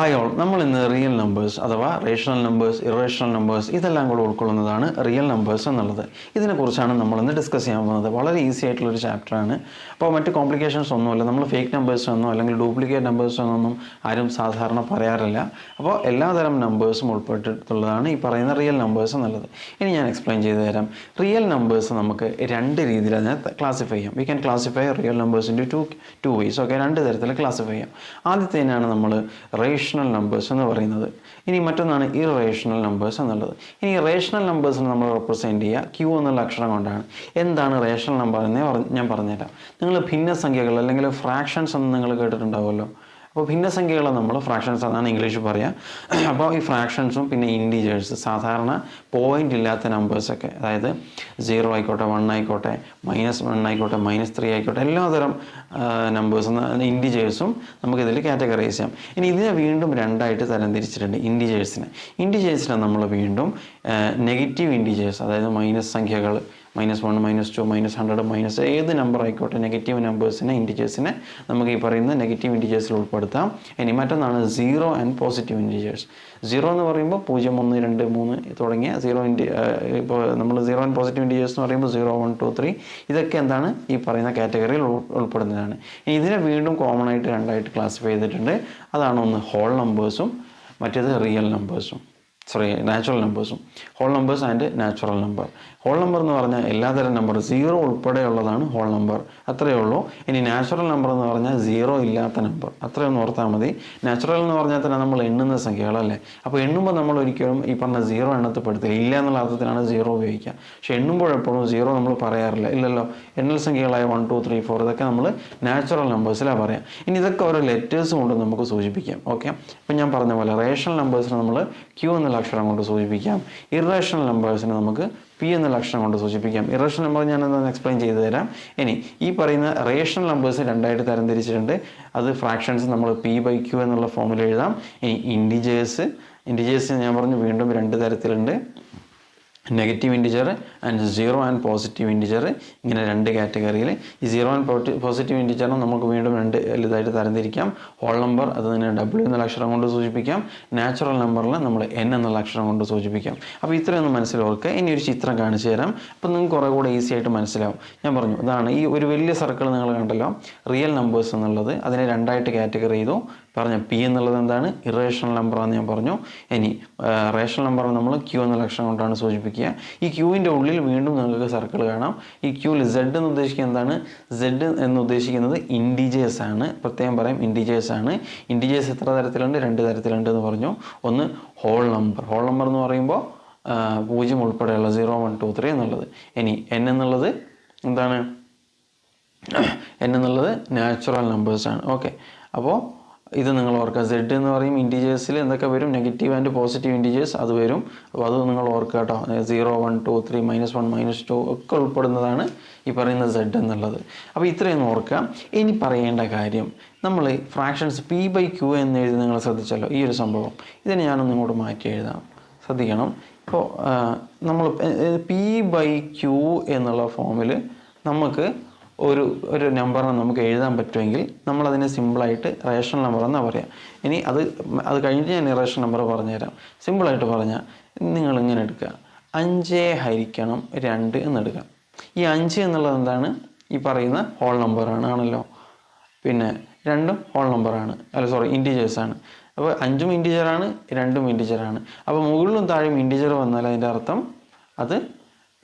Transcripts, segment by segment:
Hi all, നമ്മൾ ഇന്ന് real numbers അഥവാ റേഷണൽ നമ്പേഴ്സ്, ഇറേഷണൽ നമ്പേഴ്സ് ഇതെല്ലാം കൂടെ ഉൾക്കൊള്ളുന്നതാണ് റിയൽ നമ്പേഴ്സ് എന്നുള്ളത്. ഇതിനെക്കുറിച്ചാണ് നമ്മളിന്ന് ഡിസ്കസ് ചെയ്യാൻ പോകുന്നത്. വളരെ ഈസി ആയിട്ടുള്ളൊരു ചാപ്റ്ററാണ്. അപ്പോൾ മറ്റ് കോംപ്ലിക്കേഷൻസ് ഒന്നുമില്ല. നമ്മൾ ഫേക്ക് നമ്പേഴ്സൊന്നും അല്ലെങ്കിൽ ഡ്യൂപ്ലിക്കേറ്റ് നമ്പേഴ്സൊന്നും ആരും സാധാരണ പറയാറില്ല. അപ്പോൾ എല്ലാതരം നമ്പേഴ്സും ഉൾപ്പെട്ടിട്ടുള്ളതാണ് ഈ പറയുന്ന റിയൽ നമ്പേഴ്സ് എന്നുള്ളത്. ഇനി ഞാൻ എക്സ്പ്ലെയിൻ ചെയ്തു തരാം. റിയൽ നമ്പേഴ്സ് നമുക്ക് രണ്ട് രീതിയിൽ അതിനെ ക്ലാസിഫൈ ചെയ്യാം. We can classify real numbers in two ways. Okay, രണ്ട് തരത്തിൽ ക്ലാസിഫൈ ചെയ്യാം. ആദ്യത്തേനാണ് നമ്മൾ റേഷണൽ നമ്പേഴ്സ് എന്ന് പറയുന്നത്. ഇനി മറ്റൊന്നാണ് ഇറേഷണൽ നമ്പേഴ്സ് എന്നുള്ളത്. ഇനി റേഷണൽ നമ്പേഴ്സിനെ നമ്മൾ റെപ്രസെൻറ്റ് ചെയ്യുക ക്യൂ എന്നുള്ള അക്ഷരം കൊണ്ടാണ്. എന്താണ് റേഷണൽ നമ്പർ എന്നേ ഞാൻ പറഞ്ഞുതരാം. നിങ്ങൾ ഭിന്നസംഖ്യകൾ അല്ലെങ്കിൽ ഫ്രാക്ഷൻസ് എന്ന് നിങ്ങൾ കേട്ടിട്ടുണ്ടാവുമല്ലോ. അപ്പോൾ ഭിന്നസംഖ്യകളെ നമ്മൾ ഫ്രാക്ഷൻസ് എന്നാണ് ഇംഗ്ലീഷ് പറയുക. അപ്പോൾ ഈ ഫ്രാക്ഷൻസും പിന്നെ ഇൻഡിജേഴ്സ്, സാധാരണ പോയിൻ്റ് ഇല്ലാത്ത നമ്പേഴ്സൊക്കെ, അതായത് 0 ആയിക്കോട്ടെ, 1 ആയിക്കോട്ടെ, -1 ആയിക്കോട്ടെ, -3 ആയിക്കോട്ടെ, എല്ലാതരം നമ്പേഴ്സും ഇൻഡിജേഴ്സും നമുക്കിതിൽ കാറ്റഗറൈസ് ചെയ്യാം. ഇനി ഇതിനെ വീണ്ടും രണ്ടായിട്ട് തരംതിരിച്ചിട്ടുണ്ട്. ഇൻഡിജേഴ്സിനെ നമ്മൾ വീണ്ടും നെഗറ്റീവ് ഇൻഡിജേഴ്സ്, അതായത് മൈനസ് സംഖ്യകൾ, -1, -2, -100, ഏത് നമ്പർ ആയിക്കോട്ടെ, നെഗറ്റീവ് നമ്പേഴ്സിനെ, ഇൻഡിജേഴ്സിനെ നമുക്ക് ഈ പറയുന്ന നെഗറ്റീവ് ഇൻഡിജേഴ്സിൽ ഉൾപ്പെടുത്താം. ഇനി മറ്റൊന്നാണ് zero and positive integers. Zero എന്ന് പറയുമ്പോൾ 0, 1, 2, 3 തുടങ്ങിയ ഇപ്പോൾ നമ്മൾ സീറോ ആൻഡ് പോസിറ്റീവ് ഇൻഡിജേഴ്സ് എന്ന് പറയുമ്പോൾ 0, 1, 2, 3 ഇതൊക്കെ എന്താണ് ഈ പറയുന്ന കാറ്റഗറിയിൽ ഉൾപ്പെടുന്നതാണ്. ഇനി ഇതിനെ വീണ്ടും കോമൺ ആയിട്ട് രണ്ടായിട്ട് ക്ലാസിഫൈ ചെയ്തിട്ടുണ്ട്. അതാണ് ഒന്ന് ഹോൾ നമ്പേഴ്സും മറ്റേത് റിയൽ നമ്പേഴ്സും, നാച്ചുറൽ നമ്പേഴ്സും. Whole numbers and natural number. Whole number എന്ന് പറഞ്ഞാൽ എല്ലാതരം നമ്പർ, 0 ഉൾപ്പെടെയുള്ളതാണ് ഹോൾ നമ്പർ, അത്രയേ ഉള്ളൂ. ഇനി നാച്ചുറൽ നമ്പർ എന്ന് പറഞ്ഞാൽ 0 ഇല്ലാത്ത നമ്പർ, അത്രയൊന്ന് ഓർത്താൽ മതി. നാച്ചുറൽ എന്ന് പറഞ്ഞാൽ തന്നെ നമ്മൾ എണ്ണുന്ന സംഖ്യകളല്ലേ. അപ്പോൾ എണ്ണുമ്പോൾ നമ്മൾ ഒരിക്കലും ഈ പറഞ്ഞ 0 എണ്ണത്തിൽപ്പെടുത്തില്ല. ഇല്ല എന്നുള്ള അർത്ഥത്തിലാണ് 0 ഉപയോഗിക്കുക. പക്ഷെ എണ്ണുമ്പോഴെപ്പോഴും 0 നമ്മൾ പറയാറില്ല, ഇല്ലല്ലോ. എണ്ണൽ സംഖ്യകളായ 1, 2, 3, 4 ഇതൊക്കെ നമ്മൾ നാച്ചുറൽ നമ്പേഴ്സിലാണ് പറയാം. ഇനി ഇതൊക്കെ ഓരോ ലെറ്റേഴ്സ് കൊണ്ട് നമുക്ക് സൂചിപ്പിക്കാം. ഓക്കെ, അപ്പം ഞാൻ പറഞ്ഞ പോലെ റേഷണൽ നമ്പേഴ്സിനെ നമ്മൾ ക്യൂ എന്നുള്ള അക്ഷരം കൊണ്ട് സൂചിപ്പിക്കാം. ഇറേഷണൽ നമ്പേഴ്സിനെ നമുക്ക് പി എന്നുള്ള അക്ഷരം കൊണ്ട് സൂചിപ്പിക്കാം. ഇറേഷണൽ നമ്പർ ഞാൻ എന്താണെന്ന് എക്സ്പ്ലെയിൻ ചെയ്തു തരാം. ഇനി ഈ പറയുന്ന റേഷണൽ നമ്പേഴ്സ് രണ്ടായിട്ട് തരംതിരിച്ചിട്ടുണ്ട്. അത് ഫ്രാക്ഷൻസ് നമ്മൾ P/Q എന്നുള്ള ഫോമിൽ എഴുതാം. ഇനി ഇൻഡിജേഴ്സ് ഞാൻ പറഞ്ഞു വീണ്ടും രണ്ട് തരത്തിലുണ്ട്, negative integer and zero and positive integer. ഇങ്ങനെ രണ്ട് കാറ്റഗറിയിൽ. ഈ സീറോ ആൻഡ് പോസിറ്റീവ് ഇൻഡിജറിനെ നമുക്ക് വീണ്ടും രണ്ട് ഇതായിട്ട് തരംതിരിക്കാം. ഹോൾ നമ്പർ അത് തന്നെ W എന്നുള്ള അക്ഷരം കൊണ്ട് സൂചിപ്പിക്കാം. നാച്ചുറൽ നമ്പറിൽ നമ്മൾ N എന്നുള്ള അക്ഷരം കൊണ്ട് സൂചിപ്പിക്കാം. അപ്പോൾ ഇത്രയൊന്നും മനസ്സിലോർക്കുക. ഇനി ഒരു ചിത്രം കാണിച്ചു തരാം. അപ്പോൾ നിങ്ങൾക്ക് കുറേ കൂടെ ഈസി ആയിട്ട് മനസ്സിലാവും. ഞാൻ പറഞ്ഞു ഇതാണ് ഈ ഒരു വലിയ സർക്കിൾ നിങ്ങൾ കണ്ടല്ലോ, റിയൽ നമ്പേഴ്സ് എന്നുള്ളത്. അതിനെ രണ്ടായിട്ട് കാറ്റഗറി ചെയ്തു. പറഞ്ഞു P എന്നുള്ളത് എന്താണ്, ഇറേഷണൽ നമ്പറാണെന്ന് ഞാൻ പറഞ്ഞു. ഇനി റേഷണൽ നമ്പർ നമ്മൾ Q എന്നുള്ള അക്ഷരം കൊണ്ടാണ് സൂചിപ്പിക്കുക. ഈ ക്യൂവിൻ്റെ ഉള്ളിൽ വീണ്ടും നിങ്ങൾക്ക് സർക്കിൾ കാണാം. ഈ ക്യൂവിൽ Z എന്ന് ഉദ്ദേശിക്കുന്നത് എന്താണ്, Z എന്ന് ഉദ്ദേശിക്കുന്നത് ഇൻഡിജേഴ്സ് ആണ്. പ്രത്യേകം പറയാം, ഇൻഡിജേഴ്സ് ആണ്. ഇൻഡിജേഴ്സ് എത്ര തരത്തിലുണ്ട്, രണ്ട് തരത്തിലുണ്ട് എന്ന് പറഞ്ഞു. ഒന്ന് ഹോൾ നമ്പർ എന്ന് പറയുമ്പോൾ 0 ഉൾപ്പെടെയുള്ള 0, 1, 2, 3 എന്നുള്ളത്. ഇനി N എന്നുള്ളത് എന്താണ്, N എന്നുള്ളത് നാച്ചുറൽ നമ്പേഴ്സാണ്. ഓക്കെ, അപ്പോൾ ഇത് നിങ്ങൾ ഓർക്കുക. Z എന്ന് പറയും ഇൻഡിജേഴ്സിൽ എന്തൊക്കെ വരും, നെഗറ്റീവ് ആൻഡ് പോസിറ്റീവ് ഇൻഡിജേഴ്സ് അത് വരും. അപ്പോൾ അത് നിങ്ങൾ ഓർക്കുക കേട്ടോ. 0, 1, 2, 3, -1, -2 ഒക്കെ ഉൾപ്പെടുന്നതാണ് ഈ പറയുന്ന Z എന്നുള്ളത്. അപ്പോൾ ഇത്രയൊന്നും ഓർക്കുക. ഇനി പറയേണ്ട കാര്യം, നമ്മൾ ഫ്രാക്ഷൻസ് P/Q എന്ന് എഴുതി നിങ്ങൾ ശ്രദ്ധിച്ചല്ലോ ഈ ഒരു സംഭവം. ഇതിനെ ഞാനൊന്നും ഇങ്ങോട്ട് മാറ്റി എഴുതാം, ശ്രദ്ധിക്കണം. ഇപ്പോൾ നമ്മൾ P/Q എന്നുള്ള ഫോമിൽ നമുക്ക് ഒരു നമ്പറിനെ നമുക്ക് എഴുതാൻ പറ്റുമെങ്കിൽ നമ്മളതിനെ സിമ്പിളായിട്ട് റേഷണൽ നമ്പർ എന്നാണ് പറയുക. ഇനി അത് കഴിഞ്ഞിട്ട് ഞാൻ ഇറേഷണൽ നമ്പർ പറഞ്ഞുതരാം. സിമ്പിളായിട്ട് പറഞ്ഞാൽ നിങ്ങൾ ഇങ്ങനെ എടുക്കുക, 5/2 എന്നെടുക്കുക. ഈ 5 എന്നുള്ളത് എന്താണ്, ഈ പറയുന്ന ഹോൾ നമ്പറാണല്ലോ. പിന്നെ 2 ഹോൾ നമ്പറാണ്, ഇൻഡിജേഴ്സാണ്. അപ്പോൾ 5ഉം ഇൻഡിജറാണ്, 2ഉം ഇൻഡിജറാണ്. അപ്പോൾ മുകളിലും താഴെയും ഇൻഡിജർ വന്നാൽ അതിൻ്റെ അർത്ഥം അത്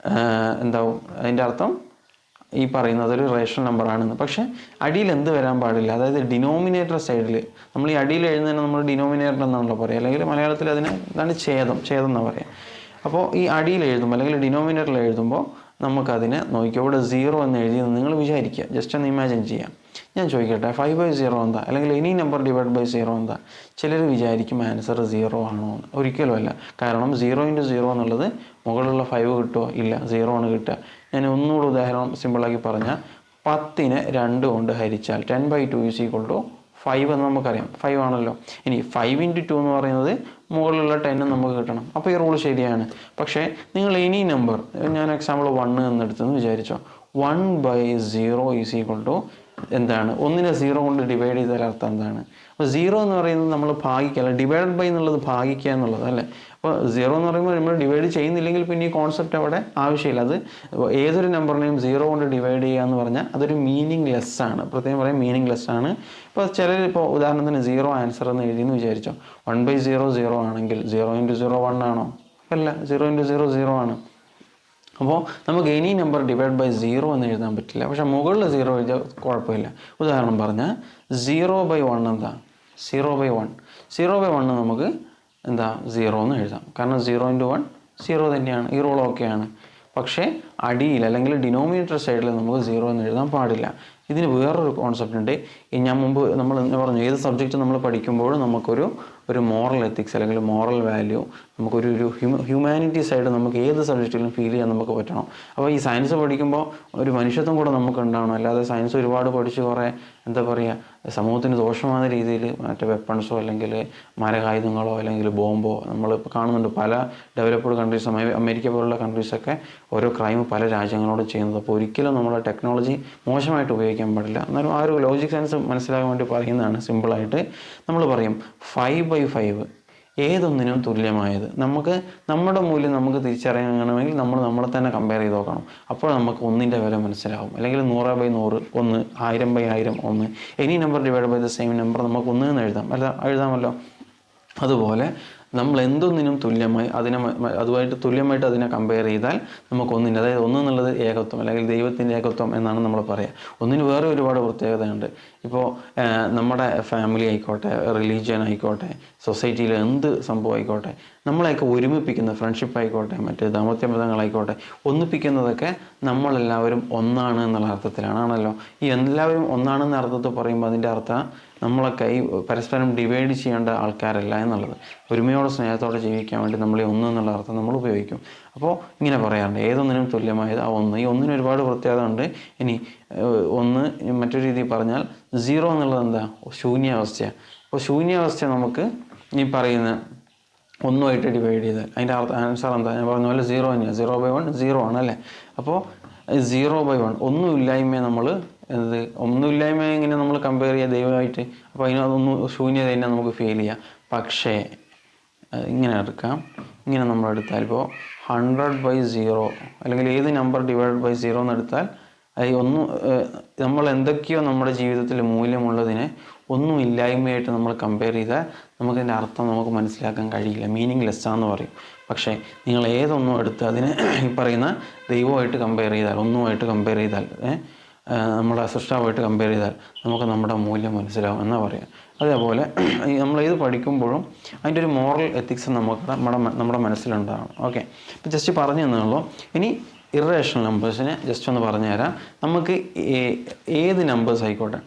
എന്താവും, അതിൻ്റെ അർത്ഥം ഈ പറയുന്നത് ഒരു റേഷണൽ നമ്പറാണെന്ന്. പക്ഷേ അടിയിൽ എന്ത് വരാൻ പാടില്ല, അതായത് ഡിനോമിനേറ്റർ സൈഡിൽ നമ്മൾ ഈ അടിയിൽ എഴുതുന്നതിന് നമ്മൾ ഡിനോമിനേറ്റർ എന്നാണല്ലോ പറയുക, അല്ലെങ്കിൽ മലയാളത്തിൽ അതിന് എന്താണ് ഛേദം എന്നാണ് പറയുക. അപ്പോൾ ഈ അടിയിൽ എഴുതുമ്പോൾ അല്ലെങ്കിൽ ഡിനോമിനേറ്ററിൽ എഴുതുമ്പോൾ നമുക്കതിനെ നോക്കിയോ, ഇവിടെ 0 എന്ന് എഴുതിയെന്ന് നിങ്ങൾ വിചാരിക്കുക. ജസ്റ്റ് ഒന്ന് ഇമാജിൻ ചെയ്യാം. ഞാൻ ചോദിക്കട്ടെ, 5/0 എന്താ, അല്ലെങ്കിൽ എനി നമ്പർ /0 എന്താ? ചിലർ വിചാരിക്കും ആൻസർ 0 ആണോ എന്ന്. ഒരിക്കലും അല്ല. കാരണം 0 × 0 എന്നുള്ളത് മുകളിലുള്ള 5 കിട്ടുമോ, ഇല്ല, 0 ആണ് കിട്ടുക. ഞാൻ ഒന്നുകൂടെ ഉദാഹരണം സിമ്പിളാക്കി പറഞ്ഞാൽ, 10നെ 2 കൊണ്ട് ഹരിച്ചാൽ 10/2 = 5 എന്ന് നമുക്കറിയാം. 5 ആണല്ലോ. ഇനി 5 × 2 എന്ന് പറയുന്നത് മുകളിലുള്ള 10 നമുക്ക് കിട്ടണം. അപ്പോൾ ഈ റൂൾ ശരിയാണ്. പക്ഷേ നിങ്ങൾ എനി നമ്പർ, ഞാൻ എക്സാമ്പിൾ 1 എന്നെടുത്തെന്ന് വിചാരിച്ചോ, 1/0 = എന്താണ്, ഒന്നിനെ 0 കൊണ്ട് ഡിവൈഡ് ചെയ്താൽ അർത്ഥം എന്താണ്? അപ്പോൾ 0 എന്ന് പറയുന്നത് നമ്മൾ ഭാഗിക്കുക, ഡിവൈഡ് ബൈ എന്നുള്ളത് ഭാഗിക്കുക എന്നുള്ളത് അല്ലേ. അപ്പോൾ 0 എന്ന് പറയുമ്പോൾ നമ്മൾ ഡിവൈഡ് ചെയ്യുന്നില്ലെങ്കിൽ പിന്നെ ഈ കോൺസെപ്റ്റ് അവിടെ ആവശ്യമില്ല. അത് ഏതൊരു നമ്പറിനെയും 0 കൊണ്ട് ഡിവൈഡ് ചെയ്യുക എന്ന് പറഞ്ഞാൽ അതൊരു മീനിങ് ലെസ് ആണ്, പ്രത്യേകം പറയാം മീനിങ് ലെസ് ആണ്. ഇപ്പോൾ ചിലർ ഇപ്പോൾ ഉദാഹരണത്തിന് 0 ആൻസർ എന്ന് എഴുതിയെന്ന് വിചാരിച്ചോ, 1/0 0 ആണെങ്കിൽ 0 × 0 1 ആണോ? അല്ല, 0 × 0 0 ആണ്. അപ്പോൾ നമുക്ക് എനി നമ്പർ ഡിവൈഡ് ബൈ 0 എന്ന് എഴുതാൻ പറ്റില്ല, പക്ഷേ മുകളിൽ 0 എഴുതിയാൽ കുഴപ്പമില്ല. ഉദാഹരണം പറഞ്ഞാൽ 0/1 എന്താ? 0/1 0/1 നമുക്ക് എന്താ 0 എന്ന് എഴുതാം, കാരണം 0 × 1 0 തന്നെയാണ്, ഈ റൂൾ ഓക്കെയാണ്. പക്ഷേ അടിയിൽ അല്ലെങ്കിൽ ഡിനോമിനേറ്റർ സൈഡിൽ നമുക്ക് 0 എന്ന് എഴുതാൻ പാടില്ല. ഇതിന് വേറൊരു കോൺസെപ്റ്റ് ഉണ്ട്. ഞാൻ മുമ്പ് നമ്മൾ പറഞ്ഞു, ഏത് സബ്ജക്റ്റ് നമ്മൾ പഠിക്കുമ്പോഴും നമുക്കൊരു മോറൽ എത്തിക്സ് അല്ലെങ്കിൽ മോറൽ വാല്യൂ, നമുക്കൊരു ഹ്യൂമാനിറ്റി സൈഡ് നമുക്ക് ഏത് സബ്ജക്റ്റിലും ഫീൽ ചെയ്യാൻ നമുക്ക് പറ്റണം. അപ്പോൾ ഈ സയൻസ് പഠിക്കുമ്പോൾ ഒരു മനുഷ്യത്വം കൂടെ നമുക്ക് ഉണ്ടാവണം, അല്ലാതെ സയൻസ് ഒരുപാട് പഠിച്ച് കുറേ എന്താ പറയുക സമൂഹത്തിന് ദോഷമായ രീതിയിൽ മറ്റേ വെപ്പൺസോ അല്ലെങ്കിൽ മാരകായുധങ്ങളോ അല്ലെങ്കിൽ ബോംബോ നമ്മളിപ്പോൾ കാണുന്നുണ്ട്. പല ഡെവലപ്ഡ് കൺട്രീസ്, അമേരിക്ക പോലുള്ള കൺട്രീസൊക്കെ ഓരോ ക്രൈം പല രാജ്യങ്ങളോട് ചെയ്യുന്നത്. അപ്പോൾ ഒരിക്കലും നമ്മളെ ടെക്നോളജി മോശമായിട്ട് ഉപയോഗിക്കാൻ പാടില്ല. എന്നാലും ആ ഒരു ലോജിക് സെൻസ് മനസ്സിലാക്കാൻ വേണ്ടി പറയുന്നതാണ്. സിമ്പിളായിട്ട് നമ്മൾ പറയും 5/5 ഏതൊന്നിനും തുല്യമായത്. നമുക്ക് നമ്മുടെ മൂല്യം നമുക്ക് തിരിച്ചറിയണമെങ്കിൽ നമ്മൾ നമ്മളെ തന്നെ കമ്പയർ ചെയ്ത് നോക്കണം. അപ്പോൾ നമുക്ക് ഒന്നിൻ്റെ വില മനസ്സിലാവും. അല്ലെങ്കിൽ 100/100 1, 1000/1000 1, any number divide by the same number നമുക്ക് 1 എന്ന് എഴുതാമല്ലോ. അതുപോലെ നമ്മൾ എന്തൊന്നിനും തുല്യമായി അതുമായിട്ട് തുല്യമായിട്ട് അതിനെ കമ്പയർ ചെയ്താൽ നമുക്ക് ഒന്നിന്, അതായത് 1 എന്നുള്ളത് ഏകത്വം അല്ലെങ്കിൽ ദൈവത്തിൻ്റെ ഏകത്വം എന്നാണ് നമ്മൾ പറയുക. ഒന്നിന് വേറെ ഒരുപാട് പ്രത്യേകതയുണ്ട്. ഇപ്പോൾ നമ്മുടെ ഫാമിലി ആയിക്കോട്ടെ, റിലീജിയൻ ആയിക്കോട്ടെ, സൊസൈറ്റിയിൽ എന്ത് സംഭവം ആയിക്കോട്ടെ, നമ്മളെയൊക്കെ ഒരുമിപ്പിക്കുന്ന ഫ്രണ്ട്ഷിപ്പ് ആയിക്കോട്ടെ, മറ്റ് ദാമ്പത്യമതങ്ങളായിക്കോട്ടെ, ഒന്നിപ്പിക്കുന്നതൊക്കെ നമ്മളെല്ലാവരും ഒന്നാണ് എന്നുള്ള അർത്ഥത്തിലാണല്ലോ. ഈ എല്ലാവരും ഒന്നാണെന്ന അർത്ഥത്തിൽ പറയുമ്പോൾ അതിൻ്റെ അർത്ഥം നമ്മളൊക്കെ ഈ പരസ്പരം ഡിവൈഡ് ചെയ്യേണ്ട ആൾക്കാരല്ല എന്നുള്ളത്. ഒരുമയോടെ സ്നേഹത്തോടെ ജീവിക്കാൻ വേണ്ടി നമ്മൾ ഈ 1 എന്നുള്ള അർത്ഥം നമ്മൾ ഉപയോഗിക്കും. അപ്പോൾ ഇങ്ങനെ പറയാറുണ്ട്, ഏതൊന്നിനും തുല്യമായത് ആ 1. ഈ 1-ന് ഒരുപാട് പ്രത്യേകത ഉണ്ട്. ഇനി 1 മറ്റൊരു രീതിയിൽ പറഞ്ഞാൽ 0 എന്നുള്ളത് എന്താ? ശൂന്യാവസ്ഥയാണ്. അപ്പോൾ ശൂന്യാവസ്ഥ നമുക്ക് ഈ പറയുന്ന 1 ഡിവൈഡ് ചെയ്താൽ അതിൻ്റെ ആൻസർ എന്താ? ഞാൻ പറഞ്ഞ പോലെ 0 തന്നെയാണ്. 0/1 0 ആണല്ലേ. അപ്പോൾ 0/1 ഒന്നുമില്ലായ്മയെ നമ്മൾ ഒന്നുമില്ലായ്മയെ ഇങ്ങനെ നമ്മൾ കമ്പയർ ചെയ്യുക ദൈവമായിട്ട്. അപ്പോൾ അതിനൊന്നും ശൂന്യത തന്നെ നമുക്ക് ഫീൽ ചെയ്യാം. പക്ഷേ ഇങ്ങനെ എടുക്കാം, ഇങ്ങനെ നമ്മൾ എടുത്താൽ ഇപ്പോൾ 100/0 അല്ലെങ്കിൽ ഏത് നമ്പർ ഡിവൈഡ് ബൈ 0 എന്ന് എടുത്താൽ അത് നമ്മൾ എന്തൊക്കെയോ നമ്മുടെ ജീവിതത്തിൽ മൂല്യമുള്ളതിനെ ഒന്നും ഇല്ലായ്മയായിട്ട് നമ്മൾ കമ്പയർ ചെയ്താൽ നമുക്കതിൻ്റെ അർത്ഥം നമുക്ക് മനസ്സിലാക്കാൻ കഴിയില്ല, മീനിങ് ലെസ്സാന്ന് പറയും. പക്ഷേ നിങ്ങൾ ഏതൊന്നും എടുത്ത് അതിനെ ഈ പറയുന്ന ദൈവമായിട്ട് കമ്പയർ ചെയ്താൽ, ഒന്നുമായിട്ട് കമ്പയർ ചെയ്താൽ, നമ്മുടെ സൃഷ്ടാവുമായിട്ട് കമ്പയർ ചെയ്താൽ നമുക്ക് നമ്മുടെ മൂല്യം മനസ്സിലാവും എന്നാണ് പറയുക. അതേപോലെ നമ്മളേത് പഠിക്കുമ്പോഴും അതിൻ്റെ ഒരു മോറൽ എത്തിക്സ് നമ്മുടെ മനസ്സിലുണ്ടാകണം. ഓക്കെ, ഇപ്പോൾ ജസ്റ്റ് പറഞ്ഞു തന്നുള്ളൂ. ഇനി ഇറേഷണൽ നമ്പേഴ്സിനെ ജസ്റ്റ് ഒന്ന് പറഞ്ഞു തരാം. നമുക്ക് ഏത് നമ്പേഴ്സ് ആയിക്കോട്ടെ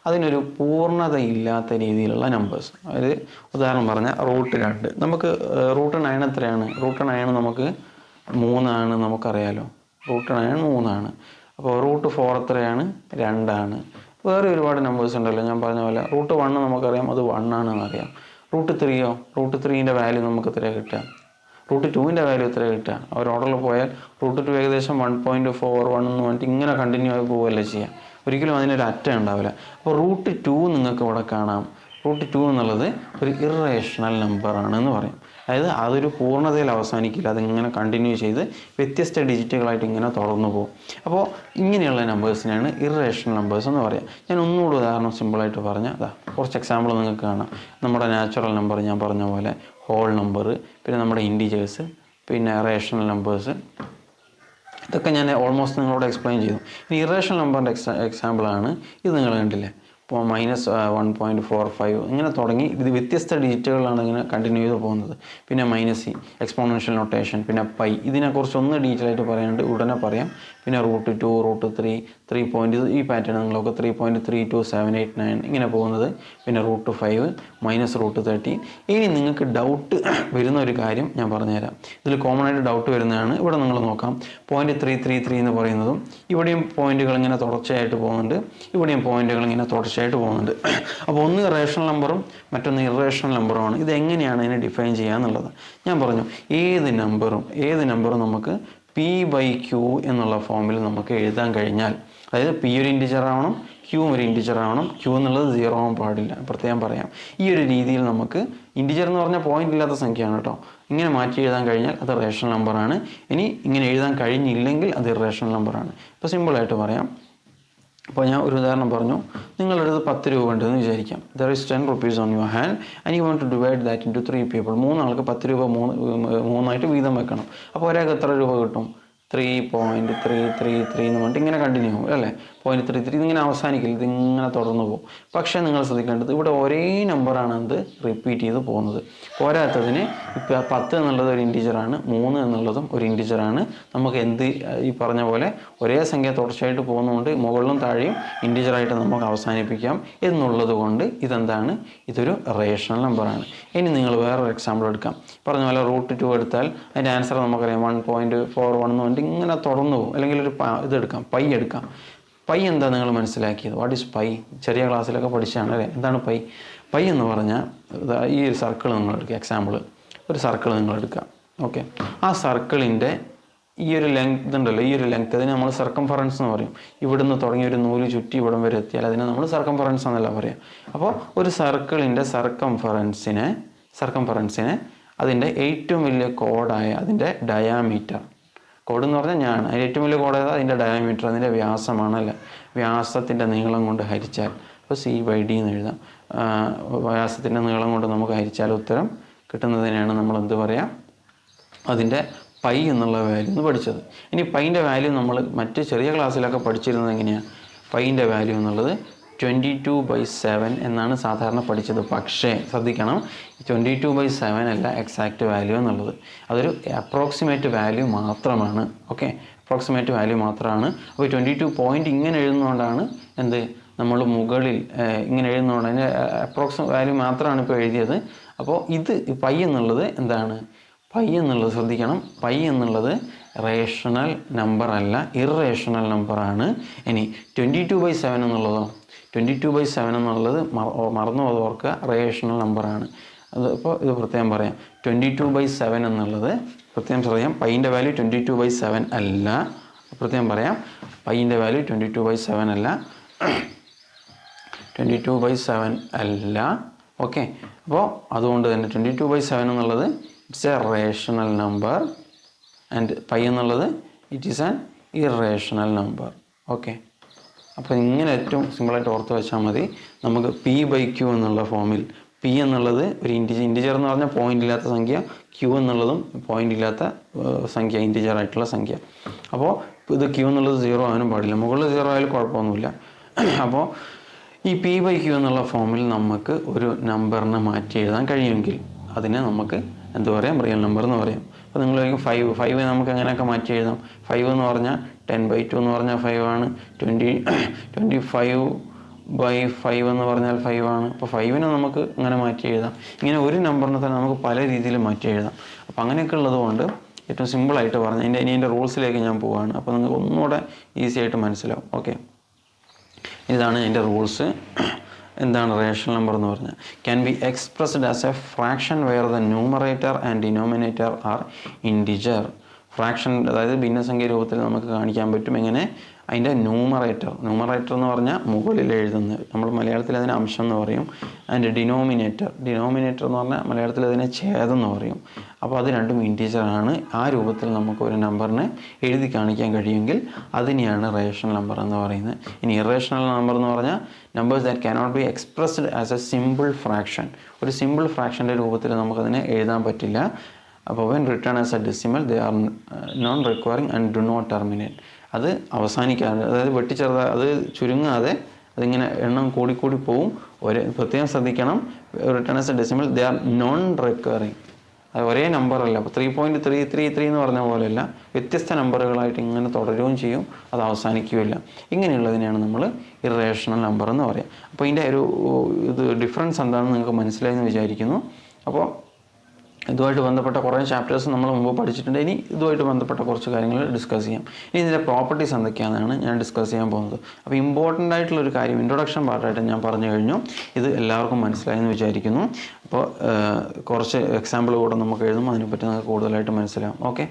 അതിനൊരു പൂർണ്ണതയില്ലാത്ത രീതിയിലുള്ള നമ്പേഴ്സ്, അതായത് ഉദാഹരണം പറഞ്ഞാൽ √2. നമുക്ക് √9 എത്രയാണ്? √9 നമുക്ക് 3 ആണ്, നമുക്കറിയാലോ. √9 3 ആണ്. അപ്പോൾ √4 എത്രയാണ്? 2 ആണ്. വേറെ ഒരുപാട് നമ്പേഴ്സ് ഉണ്ടല്ലോ. ഞാൻ പറഞ്ഞ പോലെ √1 നമുക്കറിയാം, അത് 1 ആണെന്നറിയാം. √3യോ? √3ൻ്റെ വാല്യൂ നമുക്ക് എത്ര കിട്ടുക? √2ൻ്റെ വാല്യൂ എത്ര കിട്ടുക? ഒരു ഓർഡറിൽ പോയാൽ √2 ഏകദേശം 1.41 എന്ന് പറഞ്ഞിട്ട് ഇങ്ങനെ കണ്ടിന്യൂ ആയി പോവുകയല്ലേ ചെയ്യുക. ഒരിക്കലും അതിനൊരു അറ്റം ഉണ്ടാവില്ല. അപ്പോൾ √2 നിങ്ങൾക്ക് ഇവിടെ കാണാം. √2 എന്നുള്ളത് ഒരു ഇറേഷണൽ നമ്പറാണെന്ന് പറയും. അതായത് അതൊരു പൂർണ്ണതയിൽ അവസാനിക്കില്ല, അതിങ്ങനെ കണ്ടിന്യൂ ചെയ്ത് വ്യത്യസ്ത ഡിജിറ്റുകളായിട്ട് ഇങ്ങനെ തുടർന്നു പോകും. അപ്പോൾ ഇങ്ങനെയുള്ള നമ്പേഴ്സിനാണ് ഇറേഷണൽ നമ്പേഴ്സ് എന്ന് പറയുക. ഞാൻ ഒന്നുകൂടി ഉദാഹരണം സിമ്പിളായിട്ട് പറഞ്ഞാൽ കുറച്ച് എക്സാമ്പിൾ നിങ്ങൾക്ക് കാണാം. നമ്മുടെ നാച്ചുറൽ നമ്പർ ഞാൻ പറഞ്ഞ പോലെ, ഹോൾ നമ്പർ, പിന്നെ നമ്മുടെ ഇൻഡിജേഴ്സ്, പിന്നെ റേഷണൽ നമ്പേഴ്സ്, ഇതൊക്കെ ഞാൻ ഓൾമോസ്റ്റ് നിങ്ങളോട് എക്സ്പ്ലെയിൻ ചെയ്തു. ഇനി ഇറേഷണൽ നമ്പറിൻ്റെ എക്സാമ്പിളാണ് ഇത്. നിങ്ങൾ കണ്ടില്ലേ, ഇപ്പോൾ -1.45 ഇങ്ങനെ തുടങ്ങി ഇത് വ്യത്യസ്ത ഡിജിറ്റുകളാണ് ഇങ്ങനെ കണ്ടിന്യൂ ചെയ്ത് പോകുന്നത്. പിന്നെ -c എക്സ്പോണൻഷ്യൽ നൊട്ടേഷൻ, പിന്നെ പൈ, ഇതിനെക്കുറിച്ച് ഒന്ന് ഡീറ്റെയിൽ ആയിട്ട് പറയാനുണ്ട്, ഉടനെ പറയാം. പിന്നെ √2, √3, 3 പോയിൻറ്റ്, ഈ പാറ്റേൺ നിങ്ങളൊക്കെ 3.32789 ഇങ്ങനെ പോകുന്നത്. പിന്നെ √5 -√13. ഇനി നിങ്ങൾക്ക് ഡൗട്ട് വരുന്ന ഒരു കാര്യം ഞാൻ പറഞ്ഞുതരാം. ഇതിൽ കോമൺ ആയിട്ട് ഡൗട്ട് വരുന്നതാണ്. ഇവിടെ നിങ്ങൾ നോക്കാം, 0.333 എന്ന് പറയുന്നതും ഇവിടെയും പോയിന്റുകൾ ഇങ്ങനെ തുടർച്ചയായിട്ട് പോകുന്നുണ്ട്, ഇവിടെയും പോയിന്റുകൾ ഇങ്ങനെ തുടർച്ചയായിട്ട് പോകുന്നുണ്ട്. അപ്പോൾ ഒന്ന് റേഷണൽ നമ്പറും മറ്റൊന്ന് ഇറേഷണൽ നമ്പറുമാണ്. ഇതെങ്ങനെയാണ് ഇതിനെ ഡിഫൈൻ ചെയ്യുക എന്നുള്ളത് ഞാൻ പറഞ്ഞു. ഏത് നമ്പറും നമുക്ക് P/Q എന്നുള്ള ഫോമിൽ നമുക്ക് എഴുതാൻ കഴിഞ്ഞാൽ അതായത് പി ഒരു ഇൻറ്റിജർ ആവണം, ക്യൂ ഒരു ഇൻറ്റിജർ ആവണം, ക്യൂ എന്നുള്ളത് 0 ആവാൻ പാടില്ല, പ്രത്യേകം പറയാം. ഈ ഒരു രീതിയിൽ നമുക്ക് ഇൻറ്റിജർ എന്ന് പറഞ്ഞാൽ പോയിന്റ് ഇല്ലാത്ത സംഖ്യയാണ് കേട്ടോ. ഇങ്ങനെ മാറ്റി എഴുതാൻ കഴിഞ്ഞാൽ അത് റേഷണൽ നമ്പറാണ്. ഇനി ഇങ്ങനെ എഴുതാൻ കഴിഞ്ഞില്ലെങ്കിൽ അത് ഇറേഷണൽ നമ്പറാണ്. ഇപ്പോൾ സിമ്പിളായിട്ട് പറയാം. അപ്പോൾ ഞാൻ ഒരു ഉദാഹരണം പറഞ്ഞു. നിങ്ങളുടെ അടുത്ത് 10 രൂപ ഉണ്ടെന്ന് വിചാരിക്കാം. There is 10 rupees on your hand and you want to divide that into 3 people. 3 ആൾക്ക് 10 രൂപ മൂന്നായിട്ട് വീതം വെക്കണം. അപ്പോൾ ഒരാൾക്ക് എത്ര രൂപ കിട്ടും? 3.333 എന്ന് പറഞ്ഞിട്ട് ഇങ്ങനെ കണ്ടിന്യൂ ആവും അല്ലേ? 0.33 ഇതിങ്ങനെ അവസാനിക്കില്ല, ഇതിങ്ങനെ തുടർന്ന് പോകും. പക്ഷേ നിങ്ങൾ ശ്രദ്ധിക്കേണ്ടത് ഇവിടെ ഒരേ നമ്പറാണ് അത് റിപ്പീറ്റ് ചെയ്ത് പോകുന്നത്. പോരാത്തതിന് ഇപ്പോൾ 10 എന്നുള്ളത് ഒരു ഇൻറ്റിജറാണ്, 3 എന്നുള്ളതും ഒരു ഇൻറ്റിജറാണ്. നമുക്ക് ഈ പറഞ്ഞ പോലെ ഒരേ സംഖ്യ തുടർച്ചയായിട്ട് പോകുന്നതുകൊണ്ട് മുകളിലും താഴെയും ഇൻറ്റിജറായിട്ട് നമുക്ക് അവസാനിപ്പിക്കാം എന്നുള്ളത് കൊണ്ട് ഇതെന്താണ്? ഇതൊരു റേഷണൽ നമ്പറാണ്. ഇനി നിങ്ങൾ വേറൊരു എക്സാമ്പിൾ എടുക്കാം. പറഞ്ഞ പോലെ √2 എടുത്താൽ അതിൻ്റെ ആൻസർ നമുക്കറിയാം 1.41 എന്ന് പറഞ്ഞിട്ട് ഇങ്ങനെ തുടർന്ന് പോകും. അല്ലെങ്കിൽ ഒരു ഇതെടുക്കാം, പൈ എടുക്കാം. പൈ എന്താ നിങ്ങൾ മനസ്സിലാക്കിയത്? What is pi? ചെറിയ ക്ലാസ്സിലൊക്കെ പഠിച്ചാണ് അല്ലേ? എന്താണ് പൈ? പൈ എന്ന് പറഞ്ഞാൽ ഈ ഒരു സർക്കിൾ നിങ്ങൾ എടുക്കുക. എക്സാമ്പിൾ, ഒരു സർക്കിൾ നിങ്ങൾ എടുക്കുക. ഓക്കെ, ആ സർക്കിളിൻ്റെ ഈ ഒരു ലെങ്ത് ഉണ്ടല്ലോ, ഈ ഒരു ലെങ്ത് അതിന് നമ്മൾ സർക്കംഫറൻസ് എന്ന് പറയും. ഇവിടുന്ന് തുടങ്ങി ഒരു നൂല് ചുറ്റി ഇവിടം വരെ എത്തിയാൽ അതിനെ നമ്മൾ സർക്കംഫറൻസ് എന്നല്ല പറയാം. അപ്പോൾ ഒരു സർക്കിളിൻ്റെ സർക്കംഫറൻസിനെ അതിൻ്റെ ഏറ്റവും വലിയ കോഡായ അതിൻ്റെ ഡയാമീറ്റർ, കോഡ് എന്ന് പറഞ്ഞാൽ ഞാൻ അതിൻ്റെ ഏറ്റവും വലിയ കോഡ് ഏതാ? അതിൻ്റെ ഡയാമീറ്റർ, അതിൻ്റെ വ്യാസമാണല്ലേ? വ്യാസത്തിൻ്റെ നീളം കൊണ്ട് ഹരിച്ചാൽ, അപ്പോൾ C/D എന്ന് എഴുതാം. വ്യാസത്തിൻ്റെ നീളം കൊണ്ട് നമുക്ക് ഹരിച്ചാൽ ഉത്തരം കിട്ടുന്നതിനാണ് നമ്മൾ എന്ത് പറയാം? അതിൻ്റെ പൈ എന്നുള്ള വാല്യൂ എന്ന് പഠിച്ചത്. ഇനി പൈൻ്റെ വാല്യൂ നമ്മൾ മറ്റ് ചെറിയ ക്ലാസ്സിലൊക്കെ പഠിച്ചിരുന്നത് എങ്ങനെയാണ്? പൈൻ്റെ വാല്യൂ എന്നുള്ളത് 22/7 എന്നാണ് സാധാരണ പഠിച്ചത്. പക്ഷേ ശ്രദ്ധിക്കണം, 22/7 അല്ല എക്സാക്റ്റ് വാല്യൂ എന്നുള്ളത്. അതൊരു അപ്രോക്സിമേറ്റ് വാല്യൂ മാത്രമാണ്. ഓക്കെ, അപ്രോക്സിമേറ്റ് വാല്യൂ മാത്രമാണ്. അപ്പോൾ 22 പോയിൻ്റ് ഇങ്ങനെ എഴുതുന്നതുകൊണ്ടാണ് നമ്മൾ മുകളിൽ ഇങ്ങനെ എഴുതുന്നതുകൊണ്ട് അതിൻ്റെ അപ്രോക്സിമേറ്റ് വാല്യൂ മാത്രമാണ് ഇപ്പോൾ എഴുതിയത്. അപ്പോൾ ഇത് പൈ എന്നുള്ളത് എന്താണ്? പൈ എന്നുള്ളത് ശ്രദ്ധിക്കണം, പൈ എന്നുള്ളത് റേഷണൽ നമ്പർ അല്ല, ഇറേഷണൽ നമ്പറാണ്. ഇനി 22/7 എന്നുള്ളതോ? 22/7 എന്നുള്ളത് മറന്നു പോകാതെ ഓർക്കുക, റേഷണൽ നമ്പറാണ്. അപ്പോൾ ഇത് പ്രത്യേകം പറയാം. 22/7 എന്നുള്ളത് പ്രത്യേകം പറയാം, പൈൻ്റെ വാല്യൂ 22/7 അല്ല. പ്രത്യേകം പറയാം, പൈൻ്റെ വാല്യൂ 22/7 അല്ല, 22/7 അല്ല. ഓക്കെ, അപ്പോൾ അതുകൊണ്ട് തന്നെ 22/7 എന്നുള്ളത് it's a rational number and pi എന്നുള്ളത് it is an irrational number. Okay, അപ്പോൾ ഇങ്ങനെ ഏറ്റവും സിമ്പിളായിട്ട് ഓർത്ത് വെച്ചാൽ മതി. നമുക്ക് P/Q എന്നുള്ള ഫോമിൽ പി എന്നുള്ളത് ഒരു ഇൻറ്റിജർ എന്ന് പറഞ്ഞാൽ പോയിൻ്റ് ഇല്ലാത്ത സംഖ്യ, ക്യൂ എന്നുള്ളതും പോയിൻ്റ് ഇല്ലാത്ത സംഖ്യ, ഇൻറ്റിജർ ആയിട്ടുള്ള സംഖ്യ. അപ്പോൾ ഇത് ക്യൂ എന്നുള്ളത് 0 ആകാനും പാടില്ല, മുകളിൽ 0 ആയാലും കുഴപ്പമൊന്നുമില്ല. അപ്പോൾ ഈ P/Q എന്നുള്ള ഫോമിൽ നമുക്ക് ഒരു നമ്പറിനെ മാറ്റി എഴുതാൻ കഴിയുമെങ്കിൽ അതിനെ നമുക്ക് എന്ത് പറയാം? റിയൽ നമ്പർ എന്ന് പറയാം. അപ്പോൾ നിങ്ങൾ 5 നമുക്ക് എങ്ങനെയൊക്കെ മാറ്റി എഴുതാം? 5 എന്ന് പറഞ്ഞാൽ 10/2 എന്ന് പറഞ്ഞാൽ 5 ആണ്. 25/5 എന്ന് പറഞ്ഞാൽ 5 ആണ്. അപ്പോൾ 5നെ നമുക്ക് ഇങ്ങനെ മാറ്റി എഴുതാം. ഇങ്ങനെ ഒരു നമ്പറിനെ തന്നെ നമുക്ക് പല രീതിയിൽ മാറ്റി എഴുതാം. അപ്പോൾ അങ്ങനെയൊക്കെ ഉള്ളതുകൊണ്ട് ഏറ്റവും സിമ്പിളായിട്ട് പറഞ്ഞാൽ ഇനി എൻ്റെ റൂൾസിലേക്ക് ഞാൻ പോവുകയാണ്. അപ്പോൾ നിങ്ങൾക്ക് ഒന്നുകൂടെ ഈസി ആയിട്ട് മനസ്സിലാവും. ഓക്കെ, ഇതാണ് എൻ്റെ റൂൾസ്. എന്താണ് റേഷണൽ നമ്പർ എന്ന് പറഞ്ഞാൽ? Can be expressed as a fraction where the numerator and denominator are integer. Fraction അതായത് ഭിന്നസംഖ്യ രൂപത്തിൽ നമുക്ക് കാണിക്കാൻ പറ്റും. എങ്ങനെ? അതിൻ്റെ ന്യൂമറേറ്റർ എന്ന് പറഞ്ഞാൽ മുകളിൽ എഴുതുന്നത്, നമ്മൾ മലയാളത്തിൽ അതിനെ അംശം എന്ന് പറയും. അതിൻ്റെ ഡിനോമിനേറ്റർ എന്ന് പറഞ്ഞാൽ മലയാളത്തിൽ അതിനെ ഛേദം എന്ന് പറയും. അപ്പോൾ അത് രണ്ടും ഇൻറ്റിജറാണ്. ആ രൂപത്തിൽ നമുക്ക് ഒരു നമ്പറിനെ എഴുതി കാണിക്കാൻ കഴിയുമെങ്കിൽ അതിനെയാണ് റേഷണൽ നമ്പർ എന്ന് പറയുന്നത്. ഇനി ഇറേഷണൽ നമ്പർ എന്ന് പറഞ്ഞാൽ numbers that cannot be expressed as a simple fraction. ഒരു സിമ്പിൾ ഫ്രാക്ഷൻ്റെ രൂപത്തിൽ നമുക്കതിനെ എഴുതാൻ പറ്റില്ല. അപ്പോൾ when written as a decimal they are non recurring and do not terminate. അത് അവസാനിക്കാതെ, അതായത് അത് ചുരുങ്ങാതെ അതിങ്ങനെ എണ്ണം കൂടിക്കൂടി പോവും. പ്രത്യേകം ശ്രദ്ധിക്കണം, return as a decimal they are non requiring. അത് ഒരേ നമ്പറല്ല. അപ്പോൾ 3.333 എന്ന് പറഞ്ഞ പോലെയല്ല, വ്യത്യസ്ത നമ്പറുകളായിട്ട് ഇങ്ങനെ തുടരുകയും ചെയ്യും, അത് അവസാനിക്കുകയില്ല. ഇങ്ങനെയുള്ളതിനെയാണ് നമ്മൾ ഇറേഷണൽ നമ്പർ എന്ന് പറയുക. അപ്പോൾ ഇതിൻ്റെ ഒരു ഡിഫറൻസ് എന്താണെന്ന് നിങ്ങൾക്ക് മനസ്സിലായെന്ന് വിചാരിക്കുന്നു. അപ്പോൾ ഇതുമായിട്ട് ബന്ധപ്പെട്ട കുറേ ചാപ്റ്റേഴ്സ് നമ്മൾ മുമ്പ് പഠിച്ചിട്ടുണ്ട്. ഇനി ഇതുമായിട്ട് ബന്ധപ്പെട്ട കുറച്ച് കാര്യങ്ങൾ ഡിസ്കസ് ചെയ്യാം. ഇനി ഇതിൻ്റെ പ്രോപ്പർട്ടീസ് എന്തൊക്കെയാണെന്നാണ് ഞാൻ ഡിസ്കസ് ചെയ്യാൻ പോകുന്നത്. അപ്പോൾ ഇമ്പോർട്ടൻ്റ് ആയിട്ടുള്ളൊരു കാര്യം ഇൻട്രൊഡക്ഷൻ പാർട്ടായിട്ട് ഞാൻ പറഞ്ഞു കഴിഞ്ഞു. ഇത് എല്ലാവർക്കും മനസ്സിലായെന്ന് വിചാരിക്കുന്നു. അപ്പോൾ കുറച്ച് എക്സാമ്പിൾ കൂടെ നമുക്ക് എഴുതുമ്പോൾ അതിനെപ്പറ്റി നമുക്ക് കൂടുതലായിട്ട് മനസ്സിലാവും. ഓക്കെ.